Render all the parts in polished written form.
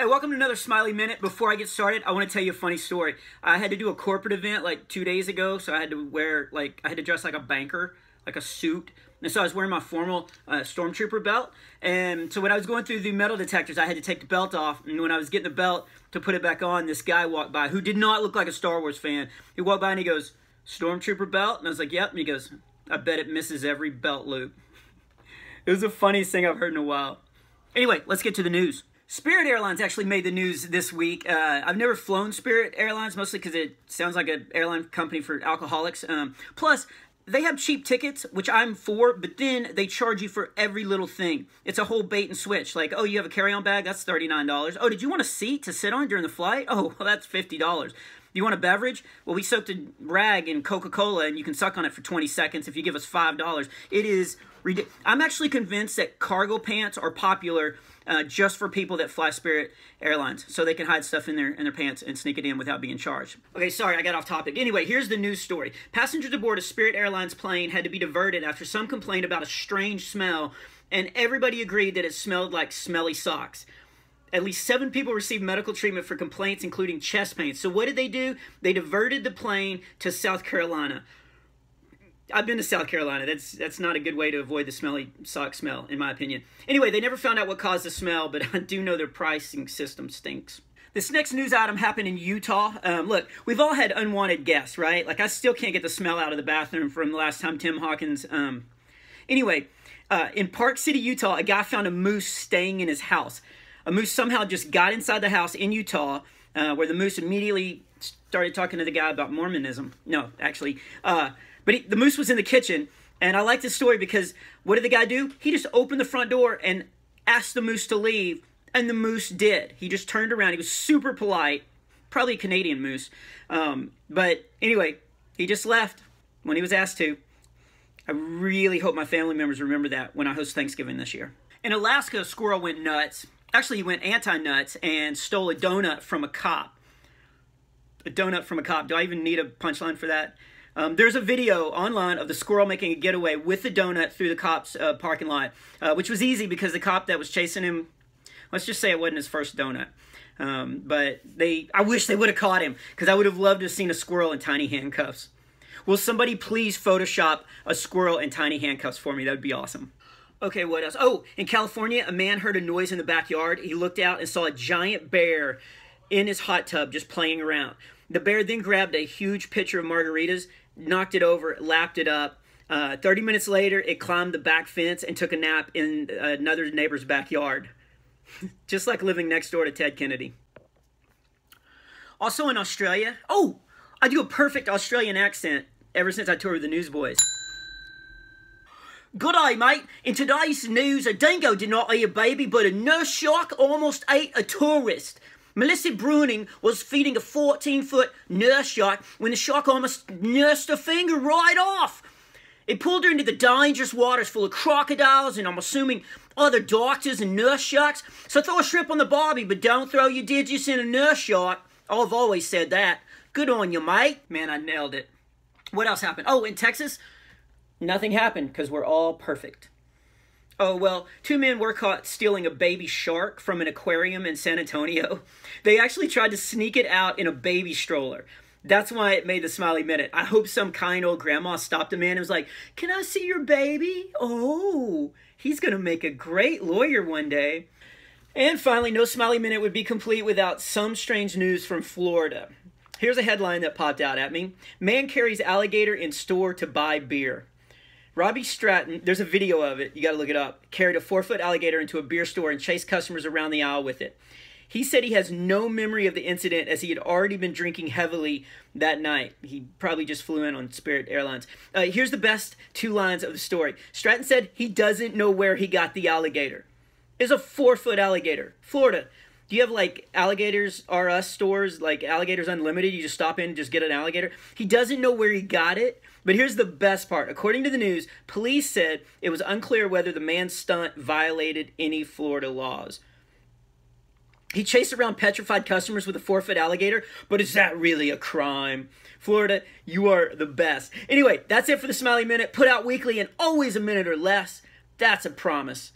welcome to another Smiley Minute. Before I get started, I want to tell you a funny story. I had to do a corporate event like 2 days ago, so I had to wear, I had to dress like a banker, like a suit. And so I was wearing my formal stormtrooper belt. And so when I was going through the metal detectors, I had to take the belt off. And when I was getting the belt to put it back on, this guy walked by who did not look like a Star Wars fan. He walked by and he goes, "Stormtrooper belt?" And I was like, "Yep." And he goes, "I bet it misses every belt loop." It was the funniest thing I've heard in a while. Anyway, let's get to the news. Spirit Airlines actually made the news this week. I've never flown Spirit Airlines, mostly because it sounds like an airline company for alcoholics. Plus, they have cheap tickets, which I'm for, but then they charge you for every little thing. It's a whole bait and switch. Like, oh, you have a carry-on bag? That's $39. Oh, did you want a seat to sit on during the flight? Oh, well, that's $50. You want a beverage? Well, we soaked a rag in Coca-Cola, and you can suck on it for 20 seconds if you give us $5. It is ridiculous. I'm actually convinced that cargo pants are popular just for people that fly Spirit Airlines, so they can hide stuff in their pants and sneak it in without being charged. Okay, sorry, I got off topic. Anyway, here's the news story. Passengers aboard a Spirit Airlines plane had to be diverted after some complained about a strange smell, and everybody agreed that it smelled like smelly socks. At least 7 people received medical treatment for complaints, including chest pain. So what did they do? They diverted the plane to South Carolina. I've been to South Carolina. That's not a good way to avoid the smelly sock smell, in my opinion. Anyway, they never found out what caused the smell, but I do know their pricing system stinks. This next news item happened in Utah. Look, we've all had unwanted guests, right? Like, I still can't get the smell out of the bathroom from the last time Tim Hawkins... Anyway, in Park City, Utah, a guy found a moose staying in his house. A moose somehow just got inside the house in Utah, where the moose immediately started talking to the guy about Mormonism. No, actually. But the moose was in the kitchen, and I like this story because what did the guy do? He just opened the front door and asked the moose to leave, and the moose did. He just turned around. He was super polite, probably a Canadian moose. But anyway, he just left when he was asked to. I really hope my family members remember that when I host Thanksgiving this year. In Alaska, a squirrel went nuts. Actually, he went anti-nuts and stole a donut from a cop. A donut from a cop. Do I even need a punchline for that? There's a video online of the squirrel making a getaway with the donut through the cop's parking lot, which was easy because the cop that was chasing him, let's just say it wasn't his first donut. But I wish they would have caught him because I would have loved to have seen a squirrel in tiny handcuffs. Will somebody please Photoshop a squirrel in tiny handcuffs for me? That would be awesome. Okay, what else? Oh, in California, a man heard a noise in the backyard. He looked out and saw a giant bear in his hot tub just playing around. The bear then grabbed a huge pitcher of margaritas, knocked it over, lapped it up. 30 minutes later, it climbed the back fence and took a nap in another neighbor's backyard. Just like living next door to Ted Kennedy. Also in Australia, oh, I do a perfect Australian accent ever since I toured with the Newsboys. Good day, mate. In today's news, a dingo did not eat a baby, but a nurse shark almost ate a tourist. Melissa Bruning was feeding a 14-foot nurse shark when the shark almost nursed her finger right off. It pulled her into the dangerous waters full of crocodiles and I'm assuming other doctors and nurse sharks. So throw a shrimp on the barbie, but don't throw your digits in a nurse shark. Oh, I've always said that. Good on you, mate. Man, I nailed it. What else happened? Oh, in Texas, nothing happened because we're all perfect. Oh, well, 2 men were caught stealing a baby shark from an aquarium in San Antonio. They actually tried to sneak it out in a baby stroller. That's why it made the Smiley Minute. I hope some kind old grandma stopped a man and was like, "Can I see your baby? Oh, he's going to make a great lawyer one day." And finally, no Smiley Minute would be complete without some strange news from Florida. Here's a headline that popped out at me. Man carries alligator in store to buy beer. Robbie Stratton, there's a video of it, you got to look it up, carried a 4-foot alligator into a beer store and chased customers around the aisle with it. He said he has no memory of the incident as he had already been drinking heavily that night. He probably just flew in on Spirit Airlines. Here's the best 2 lines of the story. Stratton said he doesn't know where he got the alligator. It's a 4-foot alligator. Florida. Do you have, like, Alligators R Us stores, like Alligators Unlimited? You just stop in and just get an alligator? He doesn't know where he got it, but here's the best part. According to the news, police said it was unclear whether the man's stunt violated any Florida laws. He chased around petrified customers with a 4-foot alligator, but is that really a crime? Florida, you are the best. Anyway, that's it for the Smiley Minute. Put out weekly and always a minute or less. That's a promise.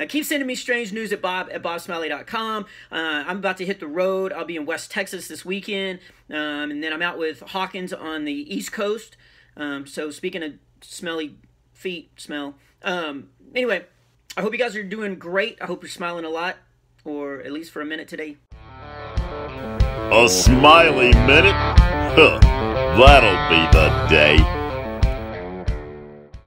Keep sending me strange news at bobsmiley.com. I'm about to hit the road. I'll be in West Texas this weekend, and then I'm out with Hawkins on the East Coast. So speaking of smelly feet smell, anyway, I hope you guys are doing great. I hope you're smiling a lot, or at least for a minute today. A Smiley Minute? Huh, that'll be the day.